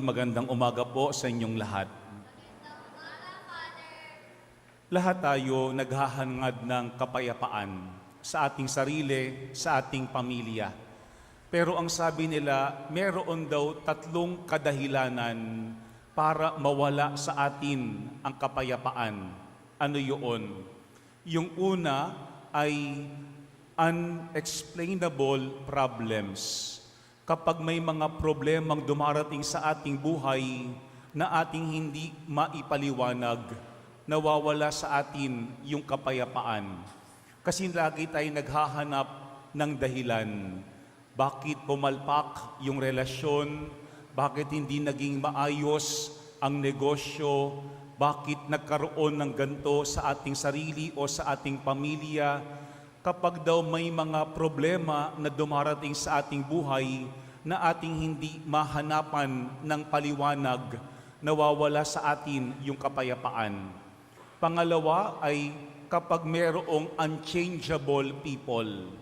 magandang umaga po sa inyong lahat. Lahat tayo naghahangad ng kapayapaan sa ating sarili, sa ating pamilya. Pero ang sabi nila, meron daw 3 kadahilanan para mawala sa atin ang kapayapaan. Ano yun? Yung una ay unexplainable problems. Kapag may mga problemang dumarating sa ating buhay na ating hindi maipaliwanag, nawawala sa atin yung kapayapaan. Kasi lagi tayo naghahanap ng dahilan. Bakit pumalpak yung relasyon? Bakit hindi naging maayos ang negosyo? Bakit nagkaroon ng ganito sa ating sarili o sa ating pamilya? Kapag daw may mga problema na dumarating sa ating buhay na ating hindi mahanapan ng paliwanag, nawawala sa atin yung kapayapaan. Pangalawa ay kapag mayroong unchangeable people,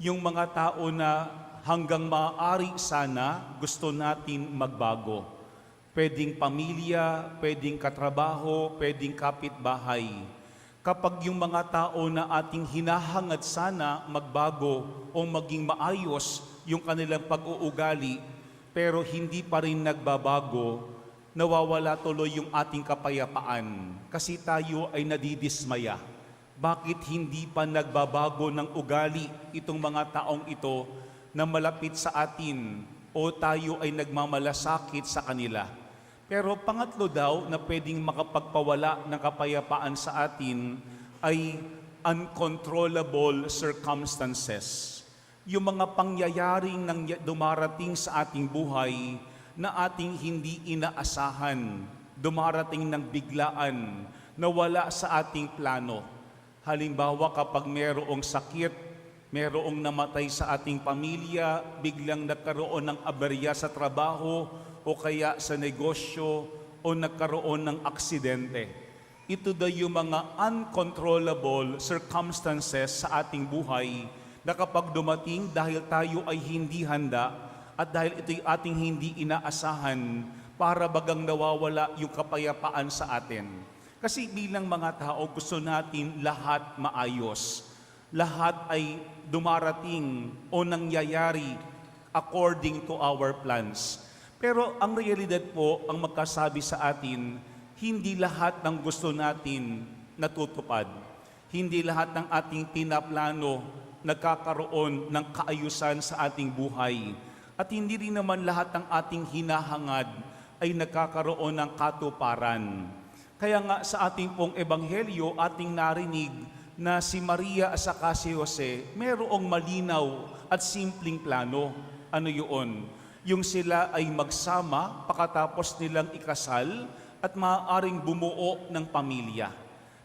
yung mga tao na hanggang maaari sana gusto natin magbago. Pwedeng pamilya, pwedeng katrabaho, pwedeng kapitbahay. Kapag yung mga tao na ating hinahangad sana magbago o maging maayos yung kanilang pag-uugali, pero hindi pa rin nagbabago, nawawala tuloy yung ating kapayapaan kasi tayo ay nadidismaya. Bakit hindi pa nagbabago ng ugali itong mga taong ito na malapit sa atin o tayo ay nagmamalasakit sa kanila? Pero pangatlo daw na pwedeng makapagpawala ng kapayapaan sa atin ay uncontrollable circumstances. Yung mga pangyayaring dumarating sa ating buhay na ating hindi inaasahan, dumarating ng biglaan, na wala sa ating plano. Halimbawa kapag mayroong sakit, mayroong namatay sa ating pamilya, biglang nagkaroon ng aberya sa trabaho, o kaya sa negosyo o nagkaroon ng aksidente. Ito daw yung mga uncontrollable circumstances sa ating buhay na kapag dumating dahil tayo ay hindi handa at dahil ito'y ating hindi inaasahan, para bagang nawawala yung kapayapaan sa atin. Kasi bilang mga tao, gusto natin lahat maayos. Lahat ay dumarating o nangyayari according to our plans. Pero ang realidad po, ang magkasabi sa atin, hindi lahat ng gusto natin natutupad. Hindi lahat ng ating pinaplano nagkakaroon ng kaayusan sa ating buhay. At hindi rin naman lahat ng ating hinahangad ay nagkakaroon ng katuparan. Kaya nga sa ating pong ebanghelyo, ating narinig na si Maria at saka si Jose, mayroong malinaw at simpleng plano. Ano yun? Yung sila ay magsama pagkatapos nilang ikasal at maaaring bumuo ng pamilya.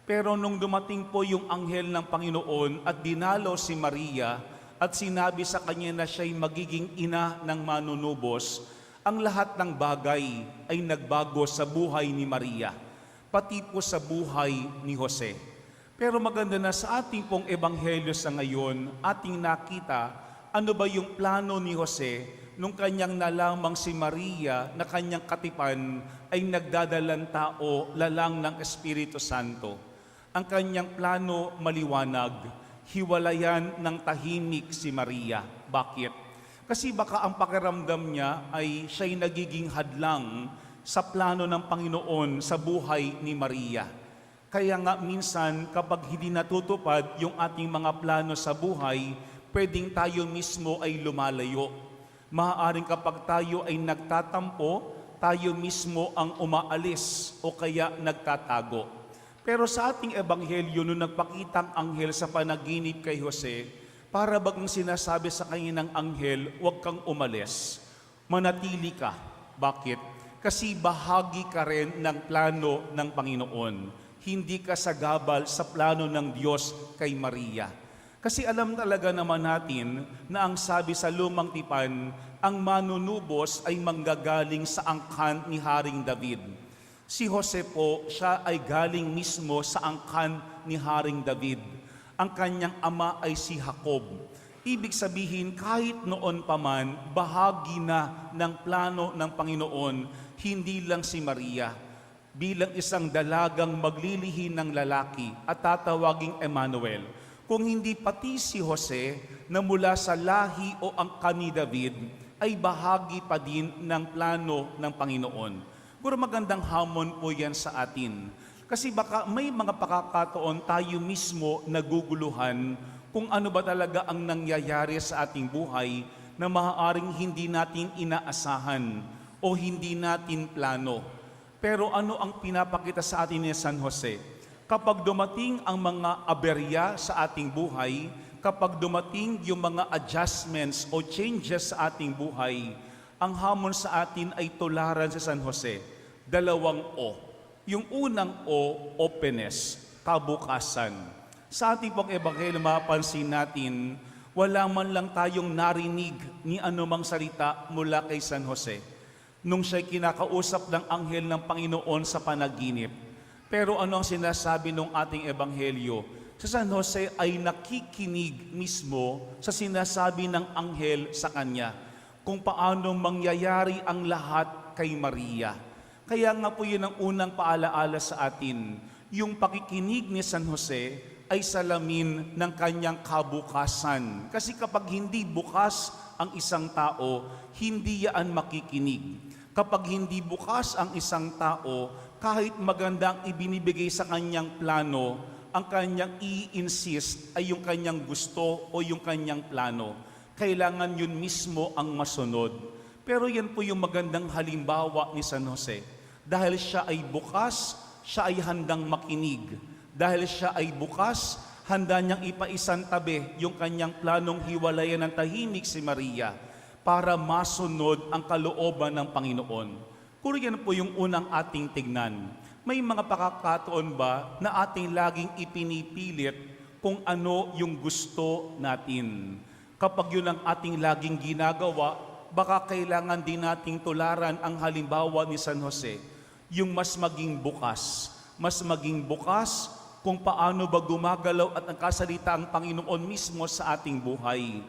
Pero nung dumating po yung anghel ng Panginoon at dinalaw si Maria at sinabi sa kanya na siya'y magiging ina ng manunubos, ang lahat ng bagay ay nagbago sa buhay ni Maria, pati po sa buhay ni Jose. Pero maganda na sa ating pong ebanghelyo sa ngayon, ating nakita ano ba yung plano ni Jose nung kanyang nalamang si Maria na kanyang katipan ay nagdadalang tao lalang ng Espiritu Santo. Ang kanyang plano maliwanag, hiwalayan ng tahimik si Maria. Bakit? Kasi baka ang pakiramdam niya ay siya'y nagiging hadlang sa plano ng Panginoon sa buhay ni Maria. Kaya nga minsan kapag hindi natutupad yung ating mga plano sa buhay, pwedeng tayo mismo ay lumalayo. Maaaring kapag tayo ay nagtatampo, tayo mismo ang umaalis o kaya nagtatago. Pero sa ating ebanghelyo, nung nagpakita ang anghel sa panaginip kay Jose, para bagang sinasabi sa kanya ng anghel, huwag kang umalis, manatili ka. Bakit? Kasi bahagi ka rin ng plano ng Panginoon. Hindi ka sagabal sa plano ng Diyos kay Maria. Kasi alam talaga naman natin na ang sabi sa Lumang Tipan, ang manunubos ay manggagaling sa angkan ni Haring David. Si Jose po, siya ay galing mismo sa angkan ni Haring David. Ang kanyang ama ay si Jacob. Ibig sabihin, kahit noon pa man, bahagi na ng plano ng Panginoon, hindi lang si Maria bilang isang dalagang maglilihi ng lalaki at tatawaging Emmanuel, kung hindi pati si Jose na mula sa lahi o angkan ni David ay bahagi pa din ng plano ng Panginoon. Pero magandang hamon po yan sa atin. Kasi baka may mga pagkakataon tayo mismo naguguluhan kung ano ba talaga ang nangyayari sa ating buhay na maaaring hindi natin inaasahan o hindi natin plano. Pero ano ang pinapakita sa atin ni San Jose? Kapag dumating ang mga aberya sa ating buhay, kapag dumating yung mga adjustments o changes sa ating buhay, ang hamon sa atin ay tularan sa San Jose. Dalawang O. Yung unang O, openness, kabukasan. Sa ating pong ebanghelyo, mapapansin natin, wala man lang tayong narinig ni anumang salita mula kay San Jose nung siya'y kinakausap ng anghel ng Panginoon sa panaginip. Pero ano ang sinasabi ng ating ebanghelyo? Si San Jose ay nakikinig mismo sa sinasabi ng anghel sa kanya kung paano mangyayari ang lahat kay Maria. Kaya nga po yun ang unang paalaala sa atin. Yung pakikinig ni San Jose ay salamin ng kanyang kabukasan. Kasi kapag hindi bukas ang isang tao, hindi yan makikinig. Kapag hindi bukas ang isang tao, kahit magandang ibinibigay sa kanyang plano, ang kanyang i-insist ay yung kanyang gusto o yung kanyang plano. Kailangan yun mismo ang masunod. Pero yan po yung magandang halimbawa ni San Jose. Dahil siya ay bukas, siya ay handang makinig. Dahil siya ay bukas, handa niyang ipaisantabi yung kanyang planong hiwalayan ng tahimik si Maria para masunod ang kalooban ng Panginoon. Kung yan po yung unang ating tignan. May mga pagkakataon ba na ating laging ipinipilit kung ano yung gusto natin? Kapag yun ang ating laging ginagawa, baka kailangan din nating tularan ang halimbawa ni San Jose, yung mas maging bukas kung paano ba gumagalaw at nagkasalita ang Panginoon mismo sa ating buhay.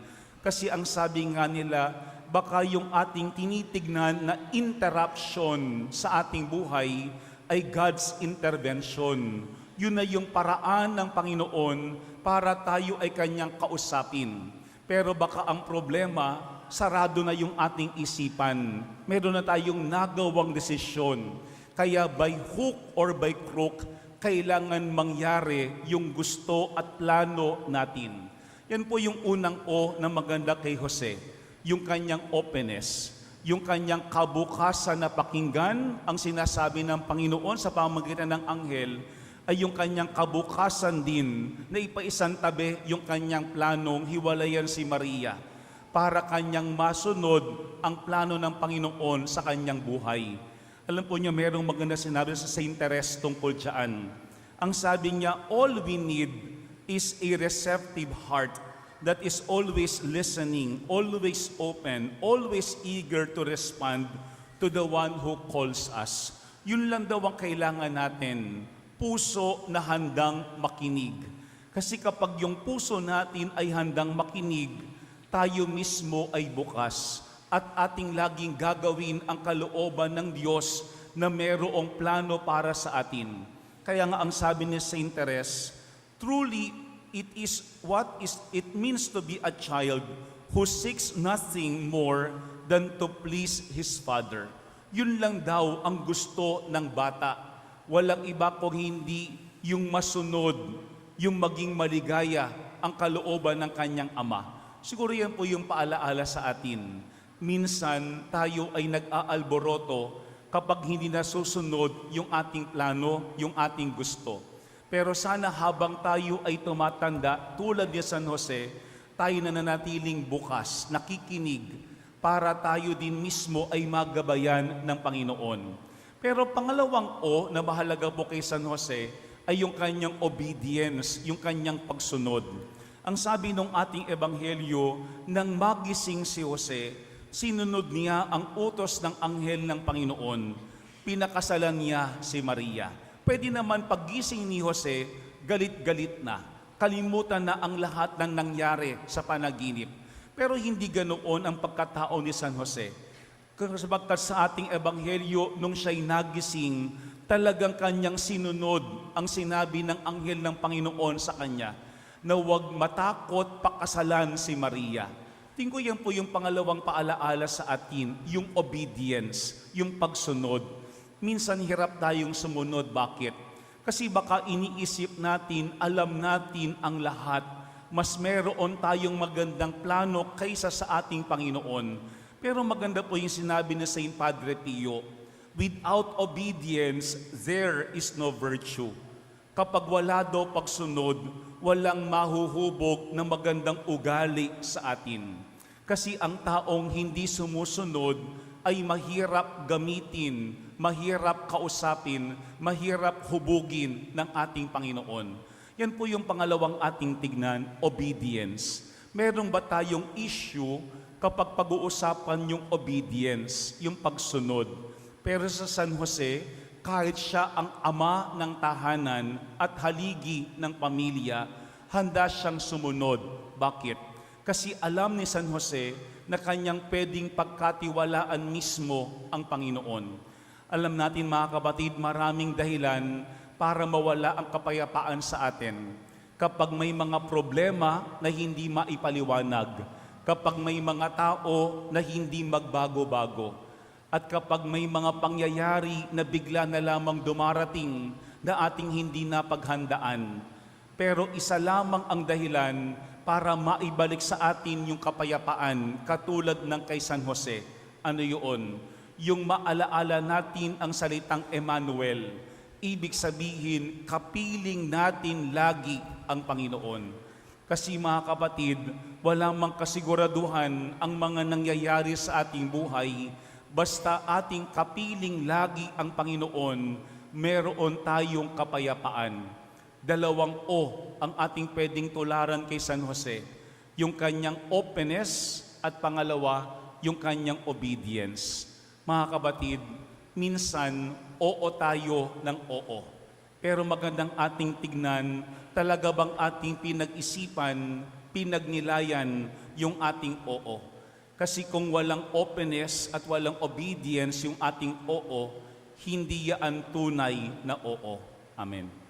Kasi ang sabi nga nila, baka yung ating tinitignan na interruption sa ating buhay ay God's intervention. Yun na yung paraan ng Panginoon para tayo ay kanyang kausapin. Pero baka ang problema, sarado na yung ating isipan. Meron na tayong nagawang desisyon. Kaya by hook or by crook, kailangan mangyari yung gusto at plano natin. Yan po yung unang O na maganda kay Jose, yung kanyang openness, yung kanyang kabukasan na pakinggan ang sinasabi ng Panginoon sa pamamagitan ng anghel, ay yung kanyang kabukasan din na ipaisantabi yung kanyang planong hiwalayan si Maria para kanyang masunod ang plano ng Panginoon sa kanyang buhay. Alam po niyo, merong maganda sinabi sa Saint Therese tungkol dyan. Ang sabi niya, all we need is a receptive heart that is always listening, always open, always eager to respond to the one who calls us. Yun lang daw ang kailangan natin, puso na handang makinig. Kasi kapag yung puso natin ay handang makinig, tayo mismo ay bukas at ating laging gagawin ang kalooban ng Diyos na mayroong plano para sa atin. Kaya nga ang sabi ni Saint Therese, truly it means to be a child who seeks nothing more than to please his father. Yun lang daw ang gusto ng bata. Walang iba kung hindi yung masunod, yung maging maligaya ang kalooban ng kanyang ama. Siguro yan po yung paalaala sa atin. Minsan tayo ay nag-aalboroto kapag hindi nasusunod yung ating plano, yung ating gusto. Pero sana habang tayo ay tumatanda, tulad ni San Jose, tayo na nanatiling bukas, nakikinig, para tayo din mismo ay magabayan ng Panginoon. Pero pangalawang O na mahalaga po kay San Jose ay yung kanyang obedience, yung kanyang pagsunod. Ang sabi ng ating ebanghelyo, nang magising si Jose, sinunod niya ang utos ng anghel ng Panginoon. Pinakasalan niya si Maria. Pwede naman paggising ni Jose, galit-galit na. Kalimutan na ang lahat ng nangyari sa panaginip. Pero hindi ganoon ang pagkatao ni San Jose. Sabagkat sa ating ebanghelyo, nung siya'y nagising, talagang kanyang sinunod ang sinabi ng anghel ng Panginoon sa kanya, na huwag matakot, pakasalan si Maria. Tingko yan po yung pangalawang paalaala sa atin, yung obedience, yung pagsunod. Minsan hirap tayong sumunod. Bakit? Kasi baka iniisip natin, alam natin ang lahat. Mas meron tayong magandang plano kaysa sa ating Panginoon. Pero maganda po yung sinabi ni Saint Padre Pio, without obedience, there is no virtue. Kapag wala daw pagsunod, walang mahuhubog ng magandang ugali sa atin. Kasi ang taong hindi sumusunod ay mahirap gamitin, mahirap kausapin, mahirap hubugin ng ating Panginoon. Yan po yung pangalawang ating tignan, obedience. Meron ba tayong issue kapag pag-uusapan yung obedience, yung pagsunod? Pero sa San Jose, kahit siya ang ama ng tahanan at haligi ng pamilya, handa siyang sumunod. Bakit? Kasi alam ni San Jose na kanyang pwedeng pagkatiwalaan mismo ang Panginoon. Alam natin mga kapatid, maraming dahilan para mawala ang kapayapaan sa atin. Kapag may mga problema na hindi maipaliwanag, kapag may mga tao na hindi magbago-bago, at kapag may mga pangyayari na bigla na lamang dumarating na ating hindi napaghandaan. Pero isa lamang ang dahilan para maibalik sa atin yung kapayapaan katulad ng kay San Jose. Ano yun? Yung maalaala natin ang salitang Emmanuel. Ibig sabihin, kapiling natin lagi ang Panginoon. Kasi mga kapatid, wala mang kasiguraduhan ang mga nangyayari sa ating buhay. Basta ating kapiling lagi ang Panginoon, meron tayong kapayapaan. Dalawang O ang ating pwedeng tularan kay San Jose. Yung kanyang openness at pangalawa, yung kanyang obedience. Mga kapatid, minsan oo tayo ng oo. Pero magandang ating tignan, talaga bang ating pinag-isipan, pinagnilayan yung ating oo? Kasi kung walang openness at walang obedience yung ating oo, hindi yan tunay na oo. Amen.